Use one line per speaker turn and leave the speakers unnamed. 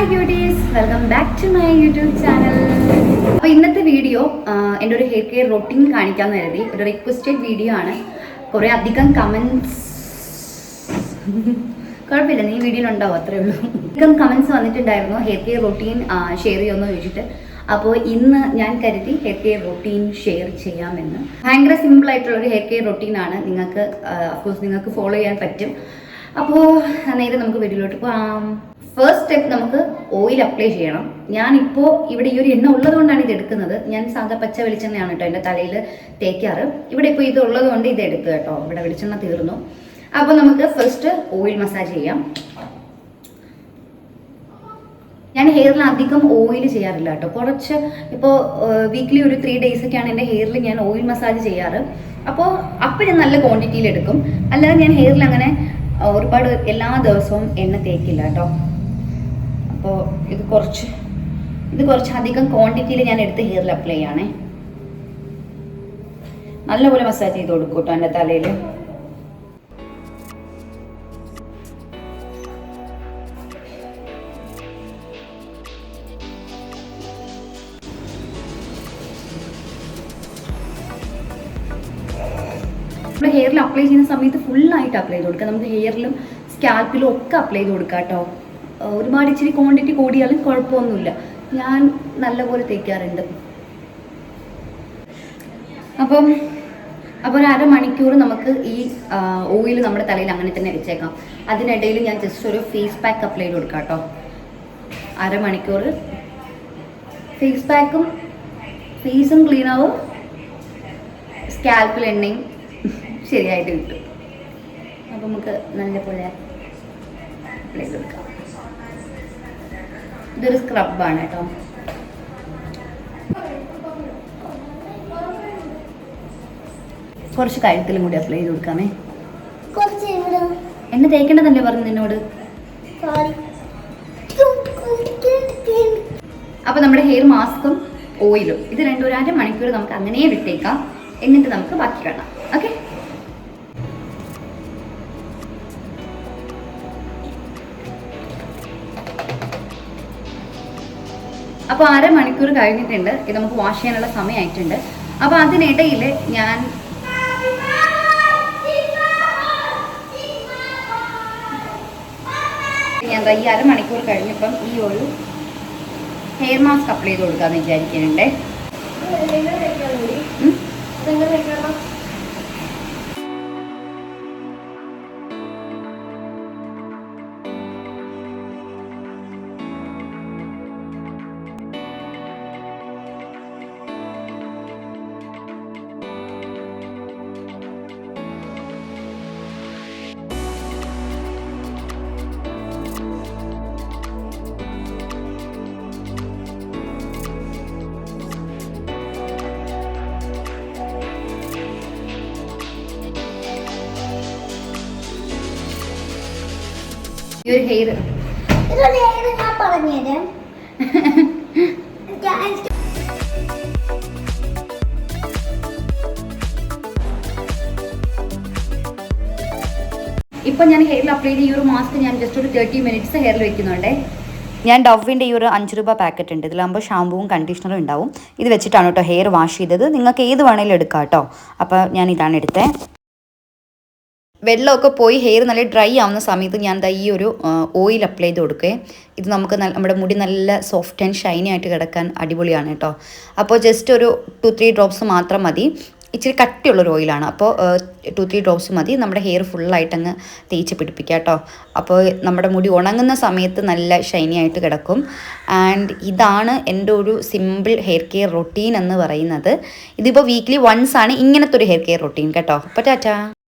Hi beauties, welcome back to my YouTube channel. അപ്പോൾ ഇന്നത്തെ video എൻ്റെ ഒരു ഹെയർ കെയർ റൊട്ടീൻ കാണിക്കാമെന്ന് കരുതി. ഒരു റിക്വസ്റ്റഡ് വീഡിയോ ആണ്. കുറേ അധികം കമൻസ് കുഴപ്പമില്ല, നീ വീഡിയോയിൽ ഉണ്ടാവും, അത്രേ ഉള്ളൂ. അധികം കമൻസ് വന്നിട്ടുണ്ടായിരുന്നു ഹെയർ കെയർ റൊട്ടീൻ ഷെയർ ചെയ്യുമെന്ന് ചോദിച്ചിട്ട്. അപ്പോൾ ഇന്ന് ഞാൻ കരുതി ഹെയർ കെയർ റൊട്ടീൻ ഷെയർ ചെയ്യാമെന്ന്. ഭയങ്കര സിമ്പിളായിട്ടുള്ളൊരു ഹെയർ കെയർ റൊട്ടീനാണ്. നിങ്ങൾക്ക് അഫ്കോഴ്സ് നിങ്ങൾക്ക് ഫോളോ ചെയ്യാൻ പറ്റും. അപ്പോൾ നേരെ നമുക്ക് വീഡിയോയിലോട്ട് പോകാം. ഫസ്റ്റ് സ്റ്റെപ്പ്, നമുക്ക് ഓയിൽ അപ്ലൈ ചെയ്യണം. ഞാനിപ്പോൾ ഇവിടെ ഈ ഒരു എണ്ണ ഉള്ളതുകൊണ്ടാണ് ഇത് എടുക്കുന്നത്. ഞാൻ സാധാ പച്ച വെളിച്ചെണ്ണയാണ് കേട്ടോ എൻ്റെ തലയിൽ തേക്കാറ്. ഇവിടെ ഇപ്പോൾ ഇത് ഉള്ളതുകൊണ്ട് ഇത് എടുത്തു കേട്ടോ. ഇവിടെ വെളിച്ചെണ്ണ തീർന്നു. അപ്പോൾ നമുക്ക് ഫസ്റ്റ് ഓയിൽ മസാജ് ചെയ്യാം. ഞാൻ ഹെയറിൽ അധികം ഓയിൽ ചെയ്യാറില്ല കേട്ടോ. കുറച്ച് ഇപ്പോൾ വീക്ക്ലി ഒരു 3 days ഒക്കെയാണ് എൻ്റെ ഹെയറിൽ ഞാൻ ഓയിൽ മസാജ് ചെയ്യാറ്. അപ്പോൾ ഞാൻ നല്ല ക്വാണ്ടിറ്റിയിൽ എടുക്കും. അല്ലാതെ ഞാൻ ഹെയറിൽ അങ്ങനെ ഒരുപാട് എല്ലാ ദിവസവും എണ്ണ തേക്കില്ല കേട്ടോ. അപ്പോൾ ഇത് കുറച്ച് അധികം ക്വാണ്ടിറ്റിയിൽ ഞാൻ എടുത്ത് ഹെയറിൽ അപ്ലൈ ചെയ്യണേ. നല്ലപോലെ മസാജ് ചെയ്ത് കൊടുക്കും കേട്ടോ എൻ്റെ തലയിൽ. നമ്മൾ ഹെയറിൽ അപ്ലൈ ചെയ്യുന്ന സമയത്ത് ഫുള്ളായിട്ട് അപ്ലൈ ചെയ്ത് കൊടുക്കുക. നമുക്ക് ഹെയറിലും സ്കാൽപ്പിലും ഒക്കെ അപ്ലൈ ചെയ്ത് കൊടുക്കുക കേട്ടോ. ഒരുപാട് ഇച്ചിരി ക്വാണ്ടിറ്റി കൂടിയാലും കുഴപ്പമൊന്നുമില്ല. ഞാൻ നല്ലപോലെ തേക്കാറുണ്ട്. അപ്പം ഒരു അരമണിക്കൂർ നമുക്ക് ഈ ഓയിൽ നമ്മുടെ തലയിൽ അങ്ങനെ തന്നെ വെച്ചേക്കാം. അതിനിടയിൽ ഞാൻ ജസ്റ്റ് ഒരു ഫേസ് പാക്ക് അപ്ലൈ ചെയ്ത് കൊടുക്കാം കേട്ടോ. അരമണിക്കൂർ ഫേസ് പാക്കും ഫേസും ക്ലീൻ ആവും, സ്കാൽപ്പിൽ എണ്ണയും ശരിയായിട്ട് കിട്ടും. അപ്പം നമുക്ക് നല്ലപോലെ അപ്ലൈ ചെയ്ത് കൊടുക്കാം. ഇതൊരു സ്ക്രബാണ് കേട്ടോ. കുറച്ച് കഴുത്തിലും കൂടി അപ്ലൈ ചെയ്ത് കൊടുക്കാമേ. എന്നെ തേക്കേണ്ടതല്ലേ പറഞ്ഞു നിന്നോട്. അപ്പൊ നമ്മുടെ ഹെയർ മാസ്കും ഓയിലും ഇത് രണ്ടും ഒരു അരമണിക്കൂർ നമുക്ക് അങ്ങനെ വിട്ടേക്കാം. എന്നിട്ട് നമുക്ക് ബാക്കി കാണാം. ഓക്കെ, അപ്പോൾ അരമണിക്കൂർ കഴിഞ്ഞിട്ടുണ്ട്. ഇത് നമുക്ക് വാഷ് ചെയ്യാനുള്ള സമയമായിട്ടുണ്ട്. അപ്പോൾ അതിനിടയിൽ ഞാൻ ഈ അരമണിക്കൂർ കഴിഞ്ഞപ്പം ഈ ഒരു ഹെയർ മാസ്ക് അപ്ലൈ ചെയ്ത് കൊടുക്കാമെന്ന് വിചാരിക്കുന്നുണ്ടേ. ഈ ഒരു ഹെയർ
ഞാൻ പറഞ്ഞുതരാം.
ഇപ്പം ഞാൻ ഹെയറിൽ അപ്ലൈ ചെയ്ത ഈ ഒരു മാസ്ക് ഞാൻ ജസ്റ്റ് ഒരു 30 minutes ഹെയറിൽ വെക്കുന്നുണ്ടേ. ഞാൻ ഡവിൻ്റെ ഈ ഒരു 5 രൂപ പാക്കറ്റ് ഉണ്ട്. ഇതിലാകുമ്പോൾ ഷാമ്പുവും കണ്ടീഷണറും ഉണ്ടാവും. ഇത് വെച്ചിട്ടാണ് കേട്ടോ ഹെയർ വാഷ് ചെയ്തത്. നിങ്ങൾക്ക് ഏത് വേണമെങ്കിലും എടുക്കാം കേട്ടോ. അപ്പോൾ ഞാൻ ഇതാണ് എടുത്തത്. വെള്ളമൊക്കെ പോയി ഹെയർ നല്ല ഡ്രൈ ആവുന്ന സമയത്ത് ഞാൻ ഈ ഒരു ഓയിൽ അപ്ലൈ ചെയ്ത് കൊടുക്കുകയും ഇത് നമുക്ക് നമ്മുടെ മുടി നല്ല സോഫ്റ്റ് ആൻഡ് ഷൈനി ആയിട്ട് കിടക്കാൻ അടിപൊളിയാണ് കേട്ടോ. അപ്പോൾ ജസ്റ്റ് ഒരു 2-3 drops മാത്രം മതി. ഇച്ചിരി കട്ടിയുള്ളൊരു ഓയിലാണ്. അപ്പോൾ 2-3 drops മതി. നമ്മുടെ ഹെയർ ഫുള്ളായിട്ട് അങ്ങ് തേച്ച് പിടിപ്പിക്കുക കേട്ടോ. അപ്പോൾ നമ്മുടെ മുടി ഉണങ്ങുന്ന സമയത്ത് നല്ല ഷൈനി ആയിട്ട് കിടക്കും. ആൻഡ് ഇതാണ് എൻ്റെ ഒരു സിമ്പിൾ ഹെയർ കെയർ റൊട്ടീൻ എന്ന് പറയുന്നത്. ഇതിപ്പോൾ വീക്ക്ലി വൺസ് ആണ് ഇങ്ങനത്തെ ഒരു ഹെയർ കെയർ റൊട്ടീൻ കേട്ടോ. അപ്പോൾ ടാറ്റാ.